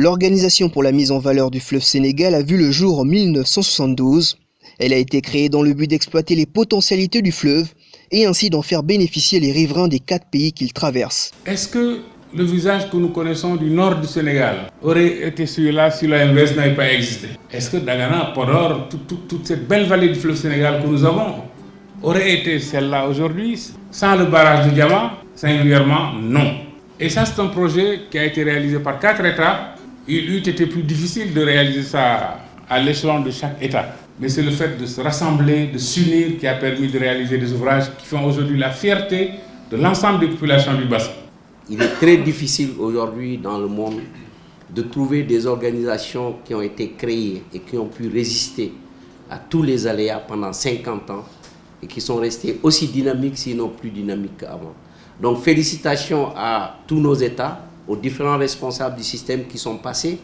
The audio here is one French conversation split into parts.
L'Organisation pour la mise en valeur du fleuve Sénégal a vu le jour en 1972. Elle a été créée dans le but d'exploiter les potentialités du fleuve et ainsi d'en faire bénéficier les riverains des 4 pays qu'il traverse. Est-ce que le visage que nous connaissons du nord du Sénégal aurait été celui-là si l'OMVS n'avait pas existé? Est-ce que Dagana, Podor, toute cette belle vallée du fleuve Sénégal que nous avons aurait été celle-là aujourd'hui sans le barrage de Diama? Singulièrement, non. Et ça, c'est un projet qui a été réalisé par 4 États. Il eût été plus difficile de réaliser ça à l'échelon de chaque État. Mais c'est le fait de se rassembler, de s'unir qui a permis de réaliser des ouvrages qui font aujourd'hui la fierté de l'ensemble des populations du bassin. Il est très difficile aujourd'hui dans le monde de trouver des organisations qui ont été créées et qui ont pu résister à tous les aléas pendant 50 ans et qui sont restées aussi dynamiques, sinon plus dynamiques qu'avant. Donc félicitations à tous nos États, aux différents responsables du système qui sont passés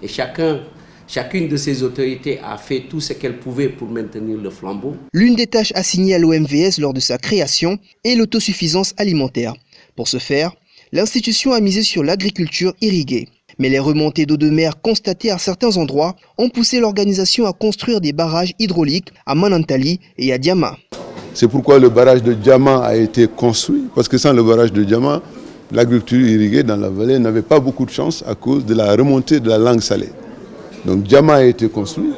et chacune de ces autorités a fait tout ce qu'elle pouvait pour maintenir le flambeau. L'une des tâches assignées à l'OMVS lors de sa création est l'autosuffisance alimentaire. Pour ce faire, l'institution a misé sur l'agriculture irriguée. Mais les remontées d'eau de mer constatées à certains endroits ont poussé l'organisation à construire des barrages hydrauliques à Manantali et à Diama. C'est pourquoi le barrage de Diama a été construit, parce que sans le barrage de Diama, l'agriculture irriguée dans la vallée n'avait pas beaucoup de chance à cause de la remontée de la langue salée. Donc Diama a été construit,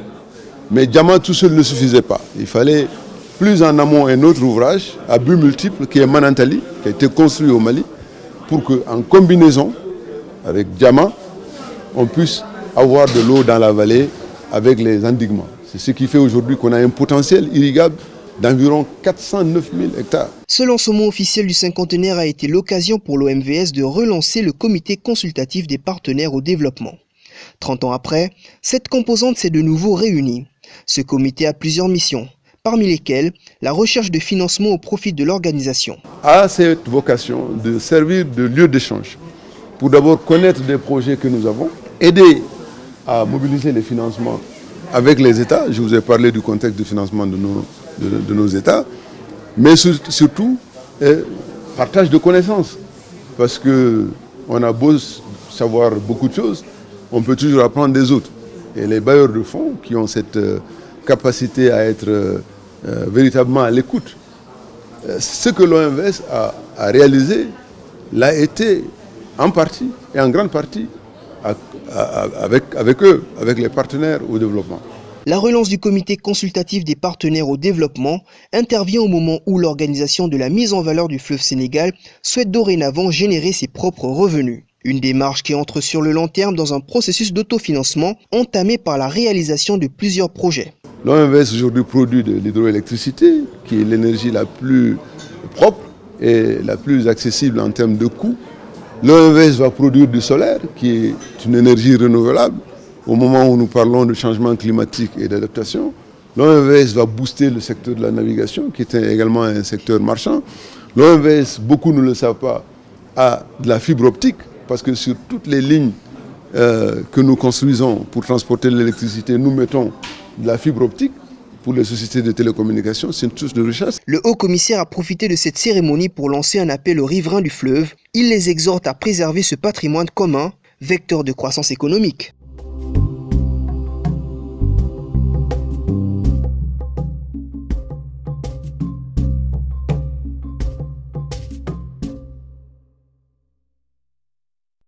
mais Diama tout seul ne suffisait pas. Il fallait plus en amont un autre ouvrage à but multiple qui est Manantali, qui a été construit au Mali, pour qu'en combinaison avec Diama, on puisse avoir de l'eau dans la vallée avec les endiguements. C'est ce qui fait aujourd'hui qu'on a un potentiel irrigable d'environ 409 000 hectares. Ce lancement officiel du cinquantenaire a été l'occasion pour l'OMVS de relancer le comité consultatif des partenaires au développement. 30 ans après, cette composante s'est de nouveau réunie. Ce comité a plusieurs missions, parmi lesquelles la recherche de financement au profit de l'organisation. A cette vocation de servir de lieu d'échange pour d'abord connaître des projets que nous avons, aider à mobiliser les financements avec les États. Je vous ai parlé du contexte de financement de nos États, mais surtout partage de connaissances, parce qu'on a beau savoir beaucoup de choses, on peut toujours apprendre des autres. Et les bailleurs de fonds qui ont cette capacité à être véritablement à l'écoute, ce que l'OMVS a réalisé l'a été en partie et en grande partie avec eux, avec les partenaires au développement. La relance du comité consultatif des partenaires au développement intervient au moment où l'organisation de la mise en valeur du fleuve Sénégal souhaite dorénavant générer ses propres revenus. Une démarche qui entre sur le long terme dans un processus d'autofinancement entamé par la réalisation de plusieurs projets. L'OMVS aujourd'hui produit de l'hydroélectricité, qui est l'énergie la plus propre et la plus accessible en termes de coût. L'OMVS va produire du solaire, qui est une énergie renouvelable. Au moment où nous parlons de changement climatique et d'adaptation, l'OMVS va booster le secteur de la navigation, qui est également un secteur marchand. L'OMVS, beaucoup ne le savent pas, a de la fibre optique, parce que sur toutes les lignes que nous construisons pour transporter l'électricité, nous mettons de la fibre optique. Pour les sociétés de télécommunications, c'est une source de richesse. Le haut-commissaire a profité de cette cérémonie pour lancer un appel aux riverains du fleuve. Il les exhorte à préserver ce patrimoine commun, vecteur de croissance économique.